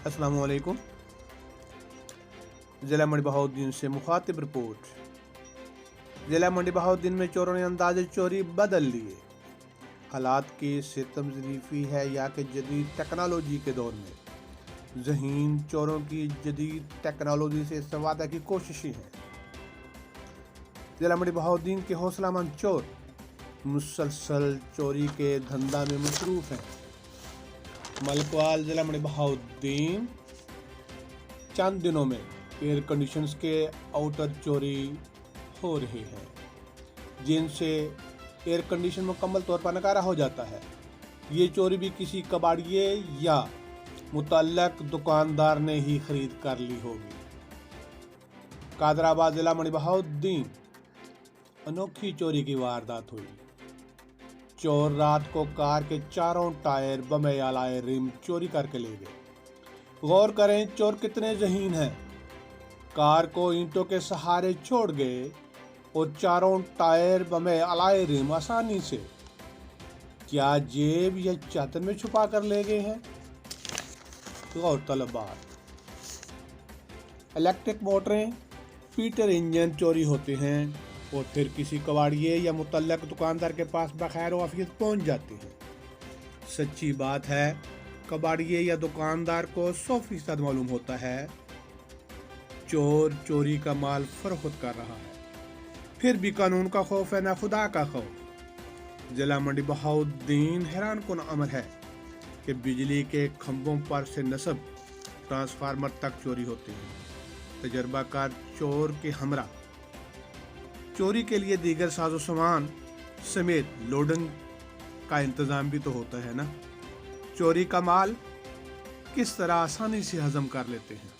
अस्सलामु अलैकुम। ज़िला मंडी बहाउद्दीन से मुखातिब रिपोर्ट। ज़िला मंडी बहाउद्दीन में चोरों ने अंदाज़े चोरी बदल लिए। हालात की सितम ज़रीफ़ी है या कि जदीद टेक्नोलॉजी के दौर में ज़हीन चोरों की जदीद टेक्नोलॉजी से इस्तेफ़ादा की कोशिशें हैं। ज़िला मंडी बहाउद्दीन के हौसलामंद चोर मुसलसल चोरी के धंधा में मसरूफ़ हैं। मलकवाल ज़िला मंडी बहाउद्दीन चंद दिनों में एयर कंडीशनर्स के आउटर चोरी हो रही है, जिनसे एयर कंडीशन मुकम्मल तौर पर नकारा हो जाता है। ये चोरी भी किसी कबाड़िए या मुतल्लक दुकानदार ने ही खरीद कर ली होगी। कादराबाद ज़िला मंडी बहाउद्दीन अनोखी चोरी की वारदात हुई। चोर रात को कार के चारों टायर बमे अलाए रिम चोरी करके ले गए। गौर करें चोर कितने ज़हीन हैं। कार को ईंटों के सहारे छोड़ गए और चारों टायर बमे अलाए रिम आसानी से क्या जेब या चादर में छुपा कर ले गए हैं। गौरतलब बात, इलेक्ट्रिक मोटरें पीटर इंजन चोरी होते हैं और फिर किसी कबाड़िए या मुतल्लक दुकानदार के पास बखैर आफियत पहुंच जाती हैं। सच्ची बात है, कबाड़िए या दुकानदार को 100% मालूम होता है चोर चोरी का माल फरोख्त कर रहा है, फिर भी कानून का खौफ है ना खुदा का खौफ। जिला मंडी बहाउद्दीन हैरान कुन अमर है कि बिजली के खंभों पर से नस्ब ट्रांसफार्मर तक चोरी होती है। तजर्बाकार चोर के हमरा चोरी के लिए दीगर साजो सामान समेत लोडिंग का इंतज़ाम भी तो होता है ना। चोरी का माल किस तरह आसानी से हजम कर लेते हैं।